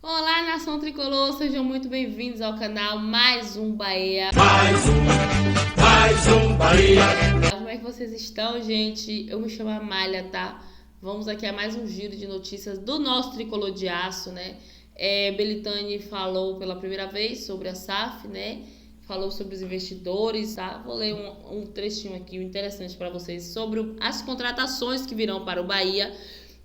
Olá, nação tricolor, sejam muito bem-vindos ao canal Mais um Bahia. Mais um Bahia. Como é que vocês estão, gente? Eu me chamo Amália, tá? Vamos aqui a mais um giro de notícias do nosso tricolor de aço, né? Belitani falou pela primeira vez sobre a SAF, né? Falou sobre os investidores, tá? Vou ler um trechinho aqui interessante para vocês sobre as contratações que virão para o Bahia.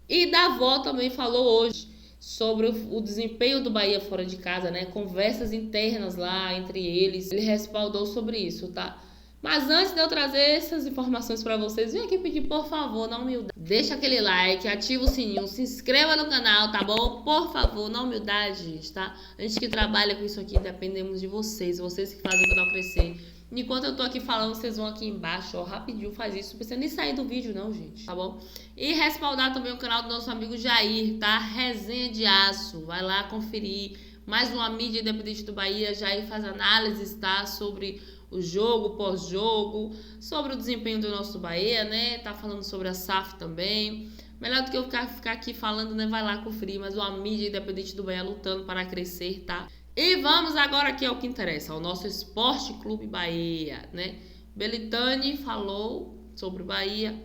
E Davó também falou hoje sobre o desempenho do Bahia fora de casa, né? Conversas internas lá entre eles. Ele respaldou sobre isso, tá? Mas antes de eu trazer essas informações para vocês, vem aqui pedir, por favor, na humildade, deixa aquele like, ativa o sininho, se inscreva no canal, tá bom? Por favor, na humildade, gente, tá? A gente que trabalha com isso aqui, dependemos de vocês, vocês que fazem o canal crescer. Enquanto eu tô aqui falando, vocês vão aqui embaixo, ó, rapidinho, faz isso. Não precisa nem sair do vídeo não, gente, tá bom? E respaldar também o canal do nosso amigo Jair, tá? Resenha de Aço, vai lá conferir. Mais uma mídia independente do Bahia, Jair faz análises, tá? Sobre o jogo, pós-jogo, sobre o desempenho do nosso Bahia, né? Tá falando sobre a SAF também. Melhor do que eu ficar aqui falando, né? Vai lá conferir, mas uma mídia independente do Bahia lutando para crescer, tá? E vamos agora aqui ao que interessa, ao nosso Esporte Clube Bahia, né? Belitani falou sobre o Bahia.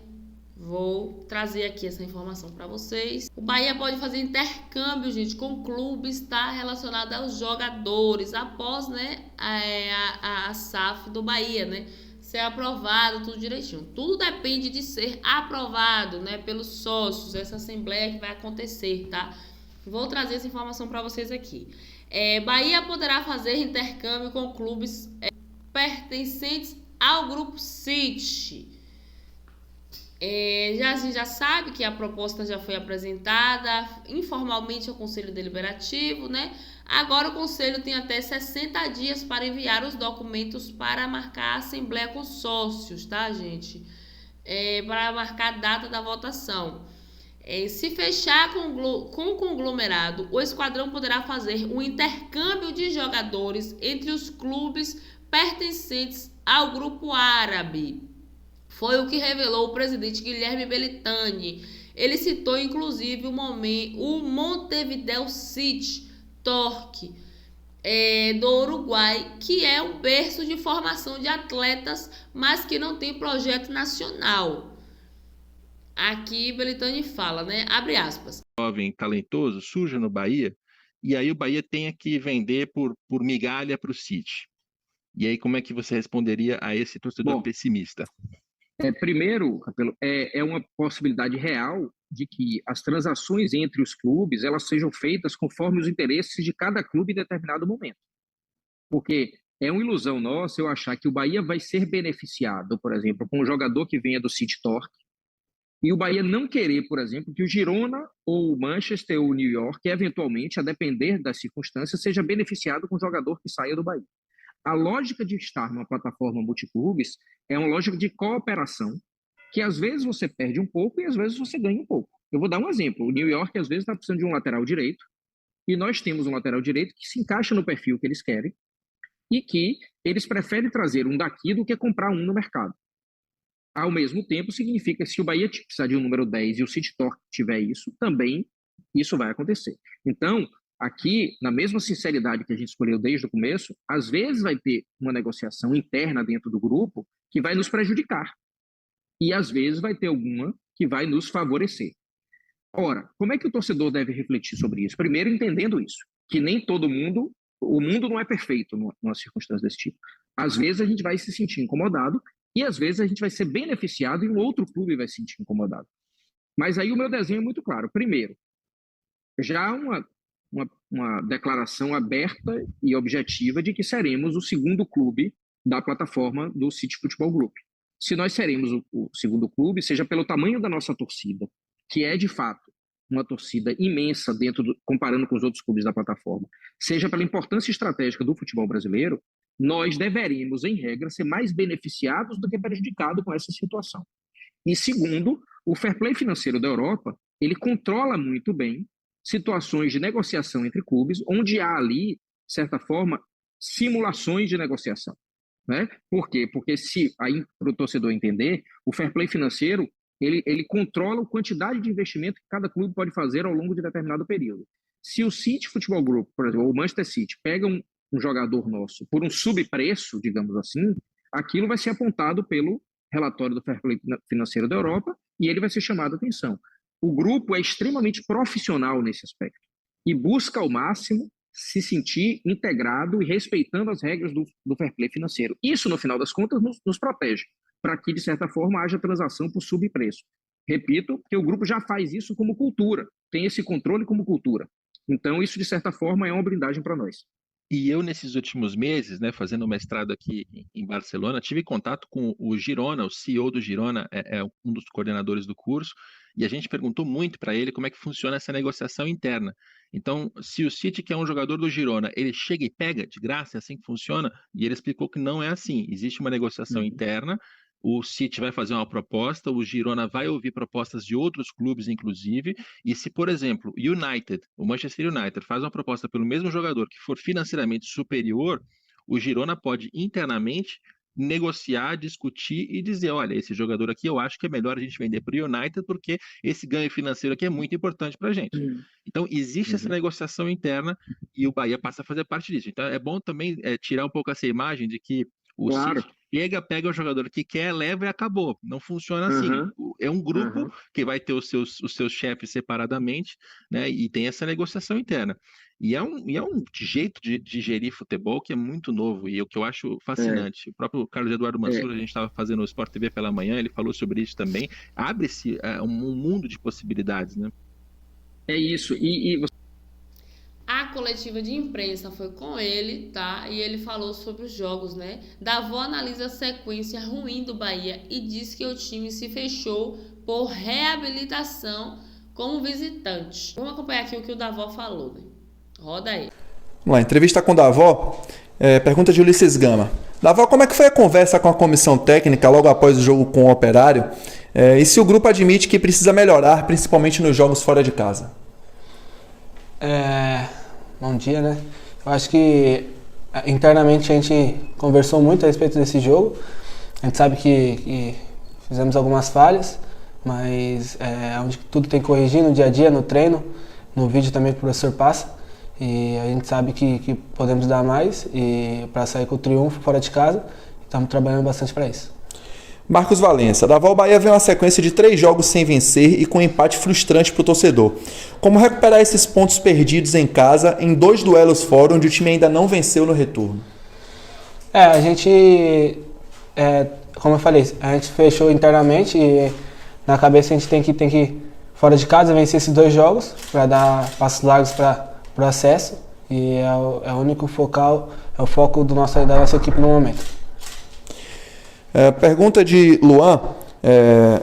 Vou trazer aqui essa informação para vocês. O Bahia pode fazer intercâmbio, gente, com clubes, tá? Relacionado aos jogadores, após, né, a SAF do Bahia, né? Ser aprovado, tudo direitinho. Tudo depende de ser aprovado, né, pelos sócios, essa assembleia que vai acontecer, tá? Vou trazer essa informação para vocês aqui. Bahia poderá fazer intercâmbio com clubes pertencentes ao Grupo City. A gente já sabe que a proposta já foi apresentada informalmente ao Conselho Deliberativo, né? Agora o Conselho tem até 60 dias para enviar os documentos para marcar a Assembleia com sócios, tá, gente? Para marcar a data da votação. Se fechar com o conglomerado, o esquadrão poderá fazer um intercâmbio de jogadores entre os clubes pertencentes ao Grupo Árabe. Foi o que revelou o presidente Guilherme Belitani. Ele citou inclusive o Montevideo City Torque do Uruguai, que é um berço de formação de atletas, mas que não tem projeto nacional. Aqui Belitani fala, né? Abre aspas. Jovem talentoso surja no Bahia, e aí o Bahia tenha que vender por migalha para o City. E aí, como é que você responderia a esse torcedor pessimista? Primeiro, Capelo, é uma possibilidade real de que as transações entre os clubes elas sejam feitas conforme os interesses de cada clube em determinado momento. Porque é uma ilusão nossa eu achar que o Bahia vai ser beneficiado, por exemplo, com um jogador que venha do City Torque, e o Bahia não querer, por exemplo, que o Girona ou o Manchester ou o New York, eventualmente, a depender das circunstâncias, seja beneficiado com um jogador que saia do Bahia. A lógica de estar numa plataforma multiclubes é uma lógica de cooperação, que às vezes você perde um pouco e às vezes você ganha um pouco. Eu vou dar um exemplo. O New York às vezes está precisando de um lateral direito, e nós temos um lateral direito que se encaixa no perfil que eles querem, e que eles preferem trazer um daqui do que comprar um no mercado. Ao mesmo tempo, significa que se o Bahia precisar de um número 10 e o City Torque tiver isso, também isso vai acontecer. Então, aqui, na mesma sinceridade que a gente escolheu desde o começo, às vezes vai ter uma negociação interna dentro do grupo que vai nos prejudicar. E às vezes vai ter alguma que vai nos favorecer. Ora, como é que o torcedor deve refletir sobre isso? Primeiro, entendendo isso, que nem todo mundo, o mundo não é perfeito numa circunstância desse tipo. Às vezes a gente vai se sentir incomodado e às vezes a gente vai ser beneficiado e um outro clube vai se sentir incomodado. Mas aí o meu desenho é muito claro. Primeiro, já há uma declaração aberta e objetiva de que seremos o segundo clube da plataforma do City Futebol Group. Se nós seremos o segundo clube, seja pelo tamanho da nossa torcida, que é de fato uma torcida imensa comparando com os outros clubes da plataforma, seja pela importância estratégica do futebol brasileiro, nós deveríamos, em regra, ser mais beneficiados do que prejudicados com essa situação. E segundo, o fair play financeiro da Europa, ele controla muito bem situações de negociação entre clubes, onde há ali, de certa forma, simulações de negociação. Né? Por quê? Porque se, aí para o torcedor entender, o fair play financeiro, ele controla a quantidade de investimento que cada clube pode fazer ao longo de determinado período. Se o City Futebol Group, por exemplo, ou o Manchester City, pega um jogador nosso por um subpreço, digamos assim, aquilo vai ser apontado pelo relatório do Fair Play Financeiro da Europa e ele vai ser chamado a atenção. O grupo é extremamente profissional nesse aspecto e busca ao máximo se sentir integrado e respeitando as regras do Fair Play Financeiro. Isso, no final das contas, nos protege, para que, de certa forma, haja transação por subpreço. Repito, que o grupo já faz isso como cultura, tem esse controle como cultura. Então, isso, de certa forma, é uma blindagem para nós. E eu, nesses últimos meses, né, fazendo mestrado aqui em Barcelona, tive contato com o Girona, o CEO do Girona, é um dos coordenadores do curso, e a gente perguntou muito para ele como é que funciona essa negociação interna. Então, se o City, que é um jogador do Girona, ele chega e pega de graça, é assim que funciona? E ele explicou que não é assim. Existe uma negociação interna, o City vai fazer uma proposta, o Girona vai ouvir propostas de outros clubes, inclusive, e se, por exemplo, o Manchester United faz uma proposta pelo mesmo jogador que for financeiramente superior, o Girona pode internamente negociar, discutir e dizer, olha, esse jogador aqui eu acho que é melhor a gente vender para o United porque esse ganho financeiro aqui é muito importante para a gente. Então, existe essa negociação interna e o Bahia passa a fazer parte disso. Então, é bom também tirar um pouco essa imagem de que o City pega o jogador que quer, leva e acabou. Não funciona assim. É um grupo que vai ter os seus chefes separadamente, né? E tem essa negociação interna. E é um jeito de gerir futebol que é muito novo e o que eu acho fascinante. O próprio Carlos Eduardo Mansur, a gente estava fazendo o Sport TV pela manhã, ele falou sobre isso também. Abre-se um mundo de possibilidades, né? É isso. A coletiva de imprensa foi com ele, tá? E ele falou sobre os jogos, né? Davó analisa a sequência ruim do Bahia e diz que o time se fechou por reabilitação como visitante. Vamos acompanhar aqui o que o Davó falou, né? Roda aí. Vamos lá, entrevista com o Davó. Pergunta de Ulisses Gama. Davó, como é que foi a conversa com a comissão técnica logo após o jogo com o Operário? E se o grupo admite que precisa melhorar, principalmente nos jogos fora de casa? Bom dia, né? Eu acho que internamente a gente conversou muito a respeito desse jogo. A gente sabe que fizemos algumas falhas, mas onde tudo tem que corrigir no dia a dia, no treino, no vídeo também que o professor passa. E a gente sabe que podemos dar mais e para sair com o triunfo fora de casa. Estamos trabalhando bastante para isso. Marcos Valença. Davó, Bahia vem uma sequência de 3 jogos sem vencer e com um empate frustrante para o torcedor. Como recuperar esses pontos perdidos em casa em 2 duelos fora, onde o time ainda não venceu no retorno? A gente, como eu falei, a gente fechou internamente e na cabeça a gente tem que fora de casa, vencer esses 2 jogos para dar passos largos para o acesso. E é o único foco da nossa equipe no momento. Pergunta de Luan.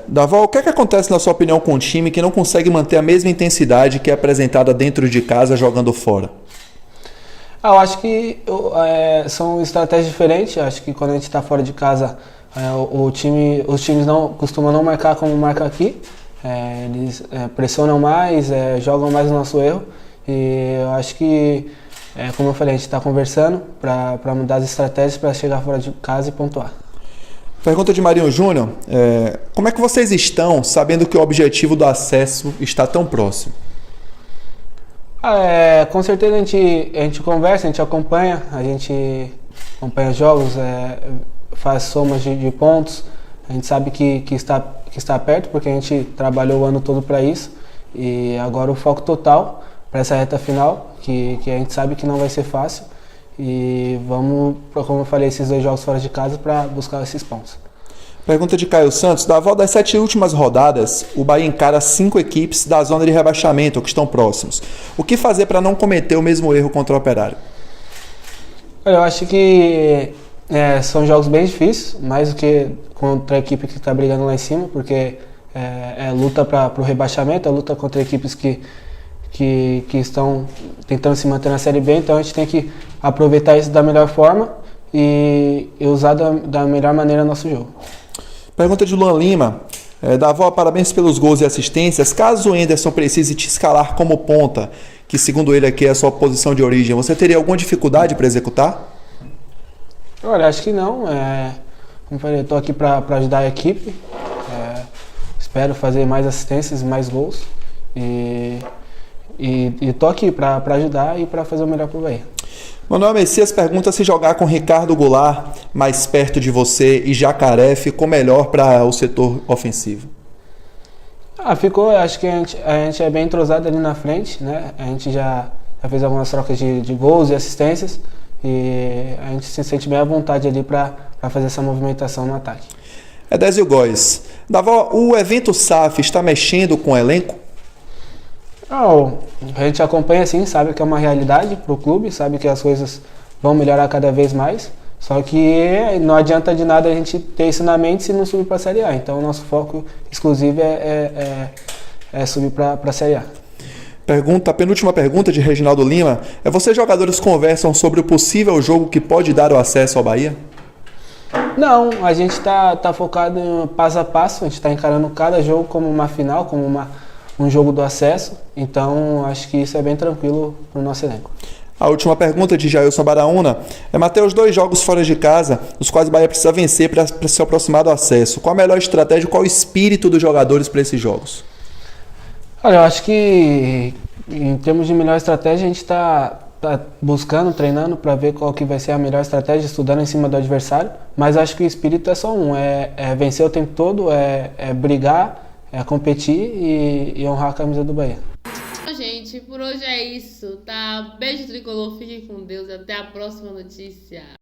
Davó, o que é que acontece na sua opinião com um time que não consegue manter a mesma intensidade que é apresentada dentro de casa jogando fora? Eu acho que são estratégias diferentes. Eu acho que quando a gente está fora de casa, os times costumam não marcar como marca aqui. Eles pressionam mais, jogam mais no nosso erro. E eu acho que, como eu falei, a gente está conversando para mudar as estratégias para chegar fora de casa e pontuar. Pergunta de Marinho Júnior. Como é que vocês estão sabendo que o objetivo do acesso está tão próximo? Com certeza a gente conversa, a gente acompanha acompanha jogos, faz somas de pontos. A gente sabe que está perto porque a gente trabalhou o ano todo para isso. E agora o foco total para essa reta final, que a gente sabe que não vai ser fácil. E vamos, como eu falei, esses 2 jogos fora de casa para buscar esses pontos. Pergunta de Caio Santos. Davó, das 7 últimas rodadas, o Bahia encara 5 equipes da zona de rebaixamento, que estão próximos. O que fazer para não cometer o mesmo erro contra o Operário? Eu acho que são jogos bem difíceis, mais do que contra a equipe que está brigando lá em cima, porque é luta para o rebaixamento, é luta contra equipes que estão tentando se manter na Série B, então a gente tem que aproveitar isso da melhor forma e usar da melhor maneira nosso jogo. Pergunta de Luan Lima. Davó, parabéns pelos gols e assistências. Caso o Henderson precise te escalar como ponta, que segundo ele aqui é a sua posição de origem, você teria alguma dificuldade para executar? Olha, acho que não. Como eu falei, eu estou aqui para ajudar a equipe. Espero fazer mais assistências, mais gols. E E tô aqui para ajudar e para fazer o melhor pro Bahia. Manuel Messias pergunta se jogar com Ricardo Goulart mais perto de você e Jacaré ficou melhor para o setor ofensivo. Ficou, acho que a gente é bem entrosado ali na frente, né? A gente já fez algumas trocas de gols e assistências e a gente se sente bem à vontade ali para fazer essa movimentação no ataque. Edésio Góes, Davó, o evento SAF está mexendo com o elenco? A gente acompanha sim, sabe que é uma realidade para o clube, sabe que as coisas vão melhorar cada vez mais, só que não adianta de nada a gente ter isso na mente se não subir para a Série A. Então o nosso foco exclusivo é subir para a Série A. A penúltima pergunta de Reginaldo Lima é: vocês jogadores conversam sobre o possível jogo que pode dar o acesso ao Bahia? Não, a gente está focado em passo a passo, a gente está encarando cada jogo como uma final, como um jogo do acesso, então acho que isso é bem tranquilo para o nosso elenco. A última pergunta de Jailson Baraúna é: Matheus, 2 jogos fora de casa, os quais o Bahia precisa vencer para se aproximar do acesso. Qual a melhor estratégia, qual o espírito dos jogadores para esses jogos? Olha, eu acho que em termos de melhor estratégia, a gente está buscando, treinando para ver qual que vai ser a melhor estratégia, estudando em cima do adversário, mas acho que o espírito é só um, é vencer o tempo todo, é brigar, é competir e honrar a camisa do Bahia. Gente, por hoje é isso, tá? Beijo tricolor, fiquem com Deus e até a próxima notícia.